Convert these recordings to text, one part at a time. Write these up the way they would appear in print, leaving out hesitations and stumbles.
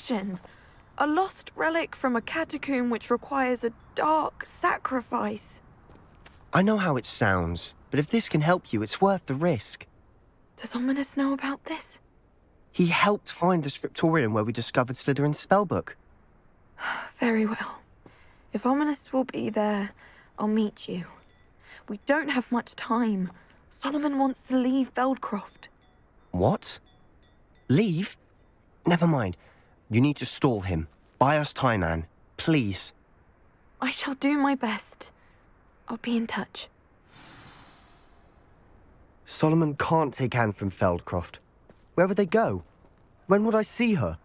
Sebastian, a lost relic from a catacomb which requires a dark sacrifice. I know how it sounds, but if this can help you, it's worth the risk. Does Ominous know about this? He helped find the scriptorium where we discovered Slytherin's spellbook. Very well. If Ominous will be there, I'll meet you. We don't have much time. Solomon wants to leave Feldcroft. What? Leave? Never mind. You need to stall him. Buy us time, Anne. Please. I shall do my best. I'll be in touch. Solomon can't take Anne from Feldcroft. Where would they go? When would I see her?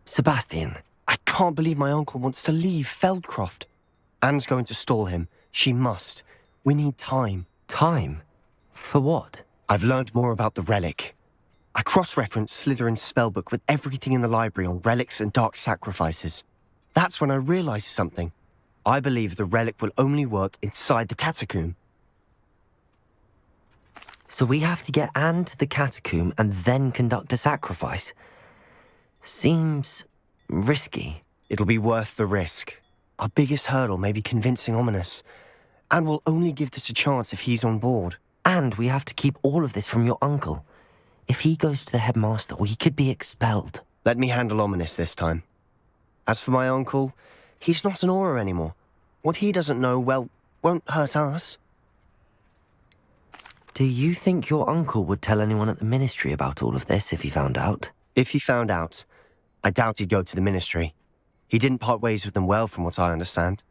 Sebastian. I can't believe my uncle wants to leave Feldcroft. Anne's going to stall him. She must. We need time. Time? For what? I've learned more about the relic. I cross-referenced Slytherin's spellbook with everything in the library on relics and dark sacrifices. That's when I realized something. I believe the relic will only work inside the catacomb. So we have to get Anne to the catacomb and then conduct a sacrifice. Seems risky. It'll be worth the risk. Our biggest hurdle may be convincing Ominous. And we'll only give this a chance if he's on board. And we have to keep all of this from your uncle. If he goes to the headmaster, we could be expelled. Let me handle Ominous this time. As for my uncle, he's not an Auror anymore. What he doesn't know, well, won't hurt us. Do you think your uncle would tell anyone at the ministry about all of this if he found out? If he found out, I doubt he'd go to the ministry. He didn't part ways with them well, from what I understand.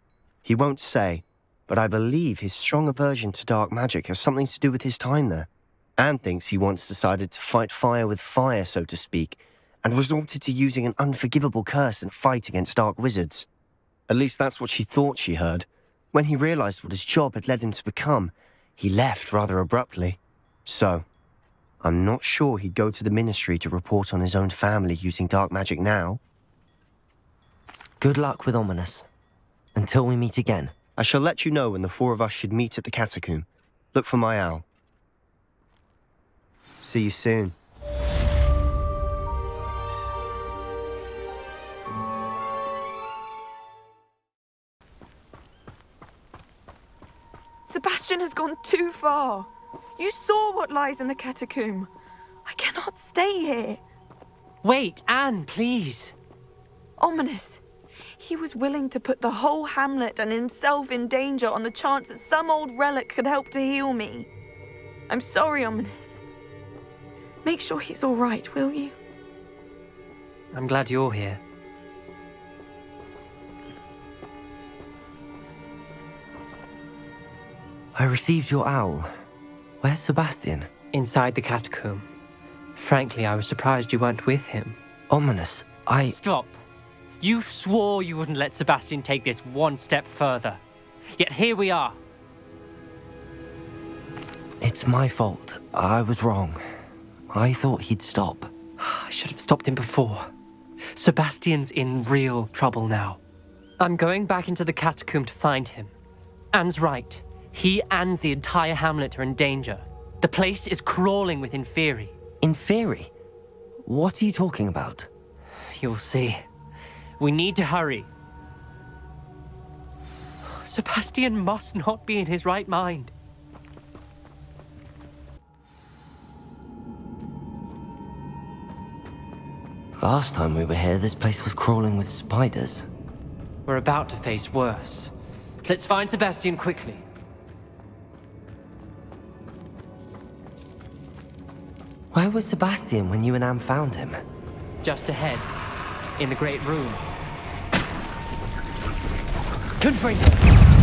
He won't say, but I believe his strong aversion to dark magic has something to do with his time there. Anne thinks he once decided to fight fire with fire, so to speak, and resorted to using an unforgivable curse in a fight against dark wizards. At least that's what she thought she heard. When he realized what his job had led him to become, he left rather abruptly. So, I'm not sure he'd go to the ministry to report on his own family using dark magic now. Good luck with Ominous. Until we meet again. I shall let you know when the four of us should meet at the catacomb. Look for my owl. See you soon. Sebastian has gone too far. You saw what lies in the catacomb. I cannot stay here. Wait, Anne, please. Ominous. He was willing to put the whole hamlet and himself in danger on the chance that some old relic could help to heal me. I'm sorry, Ominous. Make sure he's all right, will you? I'm glad you're here. I received your owl. Where's Sebastian? Inside the catacomb. Frankly, I was surprised you weren't with him. Ominous, Stop. You swore you wouldn't let Sebastian take this one step further. Yet here we are. It's my fault. I was wrong. I thought he'd stop. I should have stopped him before. Sebastian's in real trouble now. I'm going back into the catacomb to find him. Anne's right. He and the entire hamlet are in danger. The place is crawling with Inferi. Inferi? What are you talking about? You'll see. We need to hurry. Sebastian must not be in his right mind. Last time we were here, this place was crawling with spiders. We're about to face worse. Let's find Sebastian quickly. Where was Sebastian when you and Anne found him? Just ahead, in the great room. Confringo!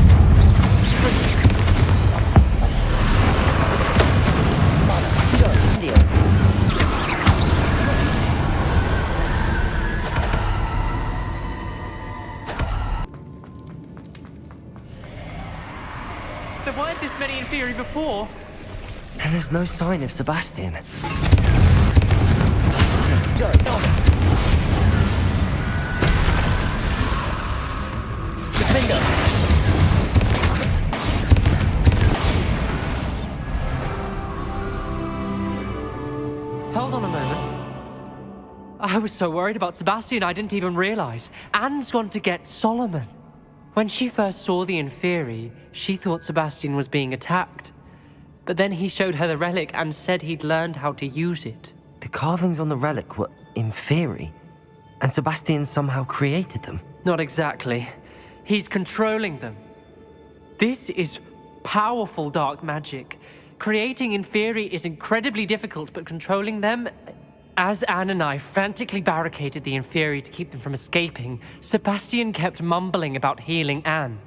There weren't this many Inferi before. And there's no sign of Sebastian. Hold on a moment. was so worried about Sebastian I didn't even realize. Anne's gone to get Solomon. When she first saw the Inferi, she thought Sebastian was being attacked. But then he showed her the relic and said he'd learned how to use it. The carvings on the relic were Inferi, and Sebastian somehow created them. Not exactly. He's controlling them. This is powerful dark magic. Creating Inferi is incredibly difficult, but controlling them... As Anne and I frantically barricaded the Inferi to keep them from escaping, Sebastian kept mumbling about healing Anne.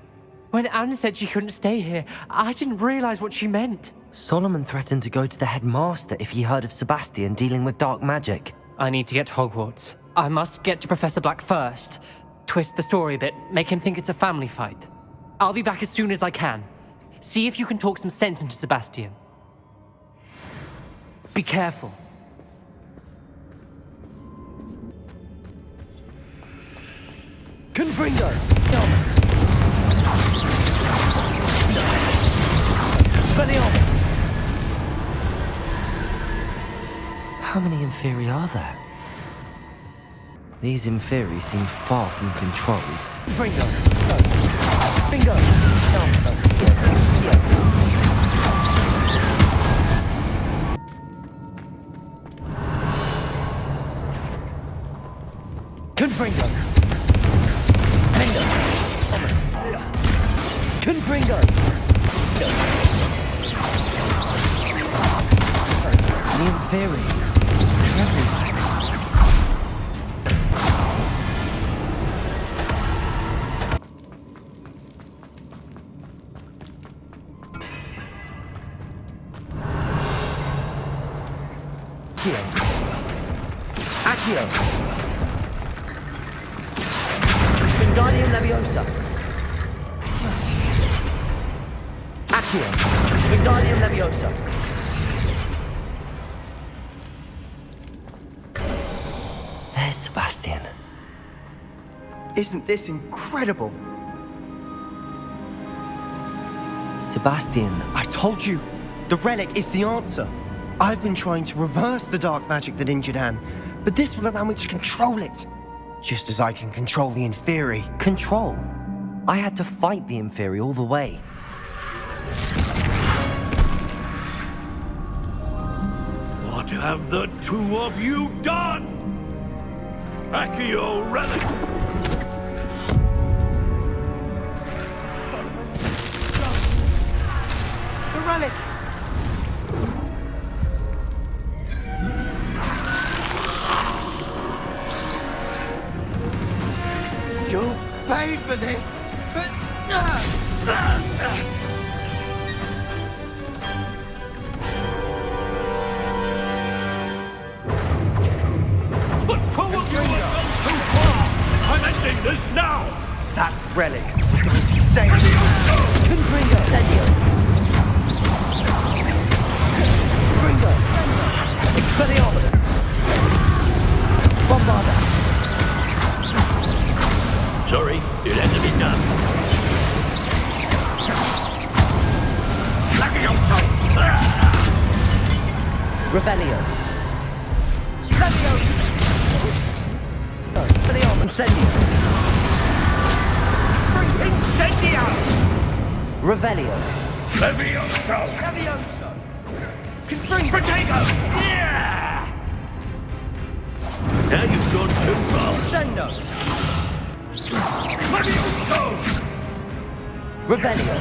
When Anne said she couldn't stay here, I didn't realize what she meant. Solomon threatened to go to the headmaster if he heard of Sebastian dealing with dark magic. I need to get to Hogwarts. I must get to Professor Black first. Twist the story a bit, make him think it's a family fight. I'll be back as soon as I can. See if you can talk some sense into Sebastian. Be careful. Confringo! Spelliarmus! How many Inferi are there? These Inferi seem far from controlled. Confringo! Bingo! Confringo! Confringo! The Inferi. Accio! Wingardium Leviosa! Accio! Wingardium Leviosa! There's Sebastian. Isn't this incredible? Sebastian, I told you, the relic is the answer. I've been trying to reverse the dark magic that injured Anne, but this will allow me to control it. Just as I can control the Inferi. control. I had to fight the Inferi all the way. What have the two of you done? Accio relic! The relic! You'll pay for this! But two of you have gone too far! I'm ending this now! That relic is going to save you! Confringo! Incendio! Confringo! Expelliarmus! Bombarda! Sorry, it had to be done. Levioso! Revelio! Levioso! Expelliarmus! Incendio! Incendio! Revelio! Levioso! Levioso! Potato! Yeah! Now you've gone too far. Sendo! Levioso! Revelio!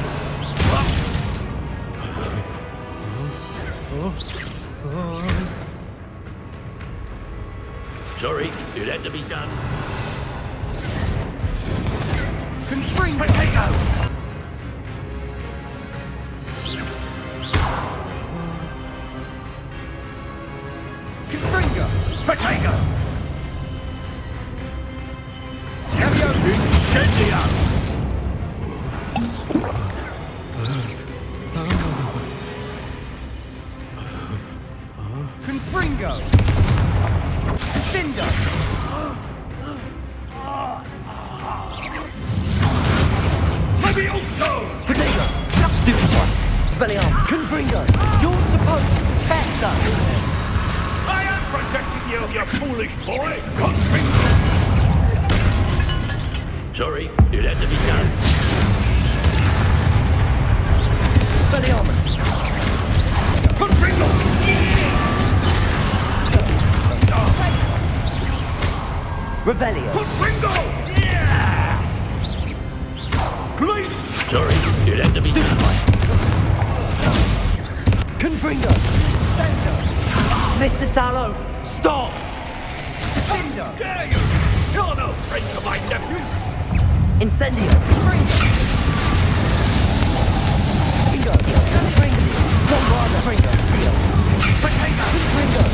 Sorry, it had to be done. Confringo! Potato! Confringo! Potato! Incendio! Confringo! Bindo! Levioso! Potato! Stupid one! Expelliarmus! Confringo! You're supposed to protect us! I am protecting you! you foolish boy! Confringo! Sorry, it had to be done. Belliarmus! Confringo! Revelio! Confringo! Please! Sorry, it had to be done. Confringo! Mr. Sallow, stop! Dare you! You're no friend to my nephew! Incendio! Confringo! Confringo! Bombarda! Confringo! Potato! Confringo!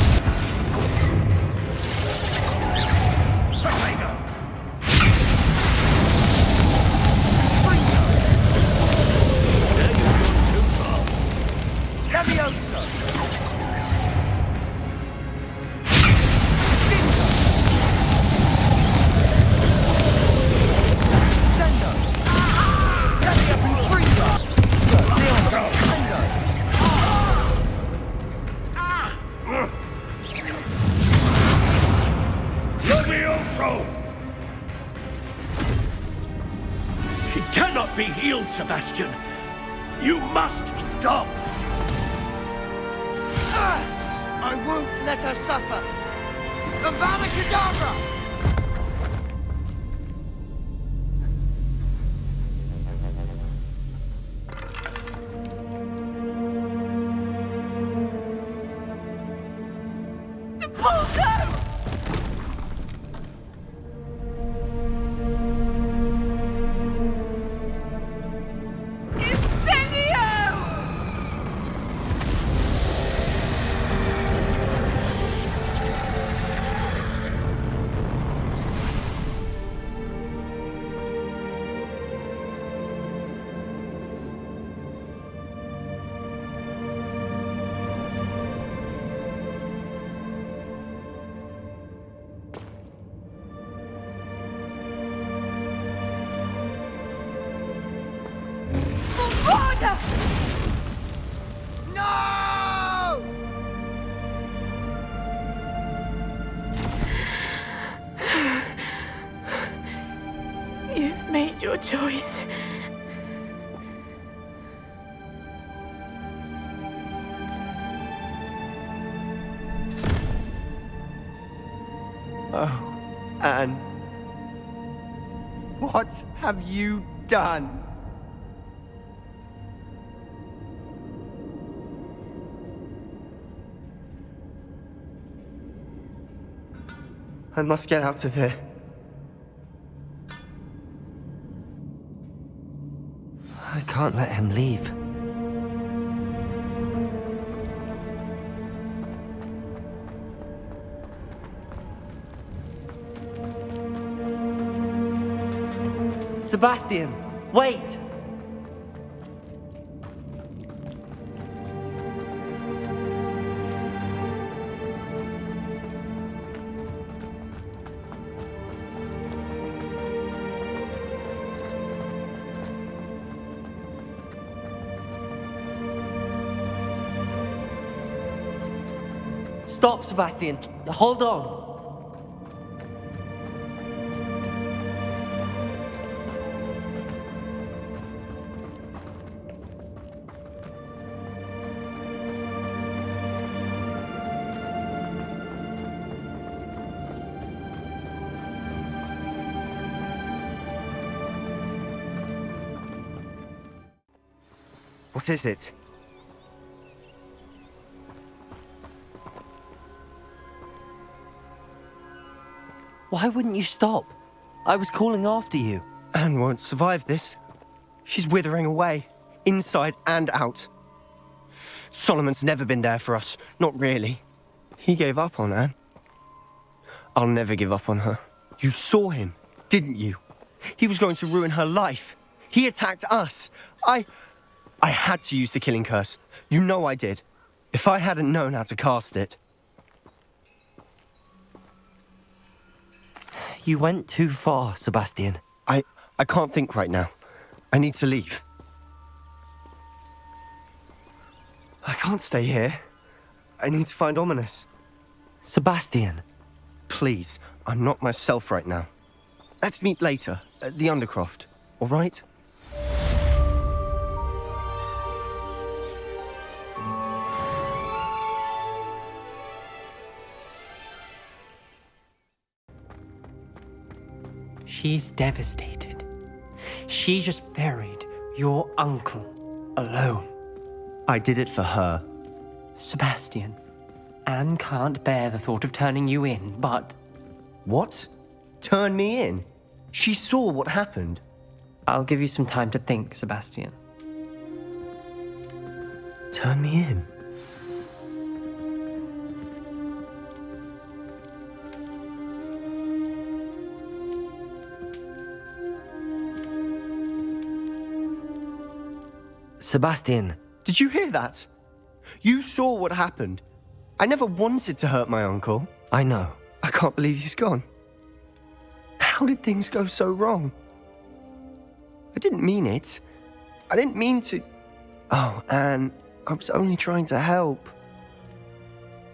Potato! There you've gone too far. Levioso! Levioso! She cannot be healed, Sebastian. You must stop. I won't let her suffer! Avada Kedavra! No! You've made your choice. Oh, Anne. What have you done? I must get out of here. I can't let him leave. Sebastian, wait! Stop, Sebastian. Hold on. What is it? Why wouldn't you stop? I was calling after you. Anne won't survive this. She's withering away, inside and out. Solomon's never been there for us, not really. He gave up on Anne. I'll never give up on her. You saw him, didn't you? He was going to ruin her life. He attacked us. I had to use the killing curse. You know I did. If I hadn't known how to cast it. You went too far, Sebastian. I can't think right now. I need to leave. I can't stay here. I need to find Ominous. Sebastian, please. I'm not myself right now. Let's meet later at the Undercroft, all right? She's devastated. She just buried your uncle alone. I did it for her. Sebastian, Anne can't bear the thought of turning you in, but What? Turn me in? She saw what happened. I'll give you some time to think, Sebastian. Turn me in? Sebastian, Did you hear that? You saw what happened. I never wanted to hurt my uncle. I know. I can't believe he's gone. How did things go so wrong? I didn't mean it. I didn't mean to... Oh, Anne, I was only trying to help.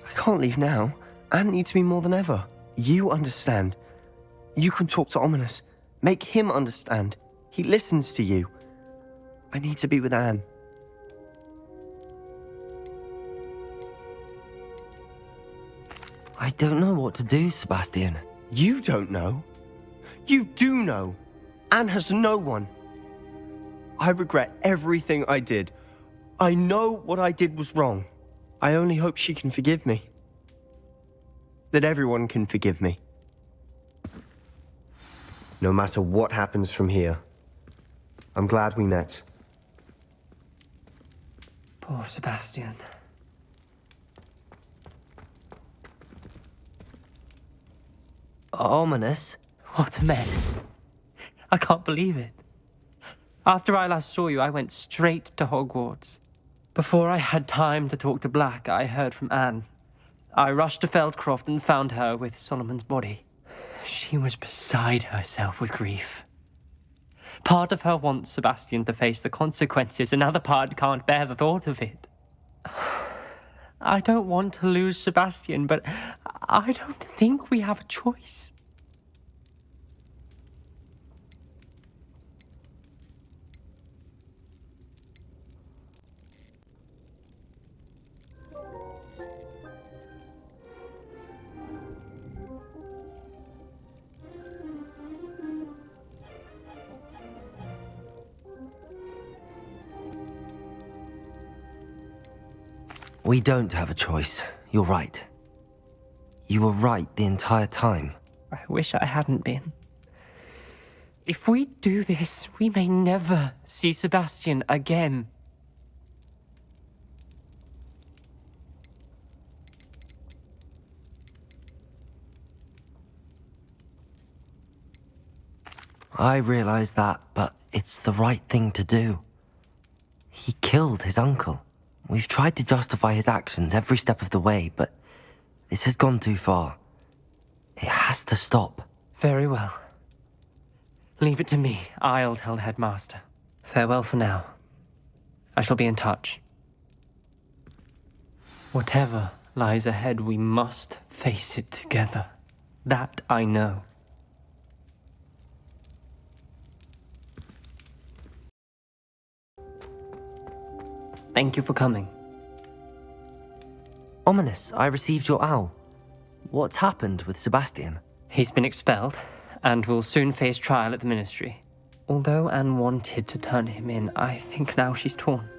I can't leave now. Anne needs me more than ever. You understand. You can talk to Ominous. Make him understand. He listens to you. I need to be with Anne. I don't know what to do, Sebastian. You don't know. You do know. Anne has no one. I regret everything I did. I know what I did was wrong. I only hope she can forgive me. That everyone can forgive me. No matter what happens from here, I'm glad we met. Poor Sebastian. Ominous? What a mess. I can't believe it. After I last saw you, I went straight to Hogwarts. Before I had time to talk to Black, I heard from Anne. I rushed to Feldcroft and found her with Solomon's body. She was beside herself with grief. Part of her wants Sebastian to face the consequences, another part can't bear the thought of it. I don't want to lose Sebastian, but I don't think we have a choice. We don't have a choice. You're right. You were right the entire time. I wish I hadn't been. If we do this, we may never see Sebastian again. I realize that, but it's the right thing to do. He killed his uncle. We've tried to justify his actions every step of the way, but this has gone too far. It has to stop. Very well. Leave it to me. I'll tell the headmaster. Farewell for now. I shall be in touch. Whatever lies ahead, we must face it together. That I know. Thank you for coming. Ominous, I received your owl. What's happened with Sebastian? He's been expelled, and will soon face trial at the Ministry. Although Anne wanted to turn him in, I think now she's torn.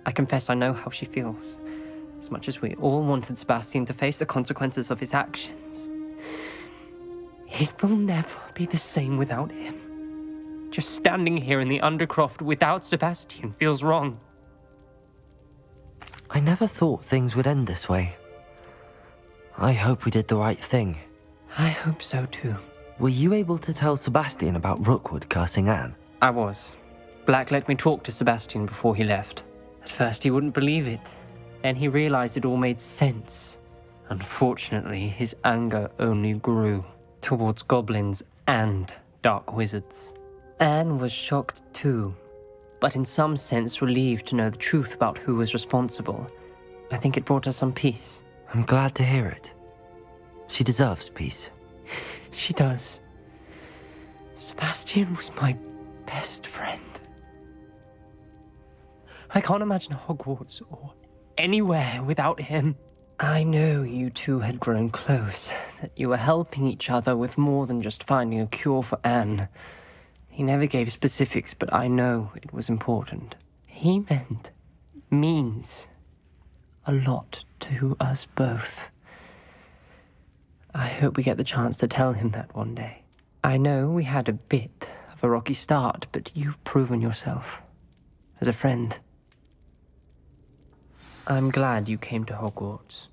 I confess I know how she feels. As much as we all wanted Sebastian to face the consequences of his actions. It will never be the same without him. Just standing here in the Undercroft without Sebastian feels wrong. I never thought things would end this way. I hope we did the right thing. I hope so too. Were you able to tell Sebastian about Rookwood cursing Anne? I was. Black let me talk to Sebastian before he left. At first he wouldn't believe it. Then he realized it all made sense. Unfortunately, his anger only grew towards goblins and dark wizards. Anne was shocked too, but in some sense relieved to know the truth about who was responsible. I think it brought her some peace. I'm glad to hear it. She deserves peace. She does. Sebastian was my best friend. I can't imagine Hogwarts or anywhere without him. I know you two had grown close, that you were helping each other with more than just finding a cure for Anne. He never gave specifics, but I know it was important. He means a lot to us both. I hope we get the chance to tell him that one day. I know we had a bit of a rocky start, but you've proven yourself as a friend. I'm glad you came to Hogwarts.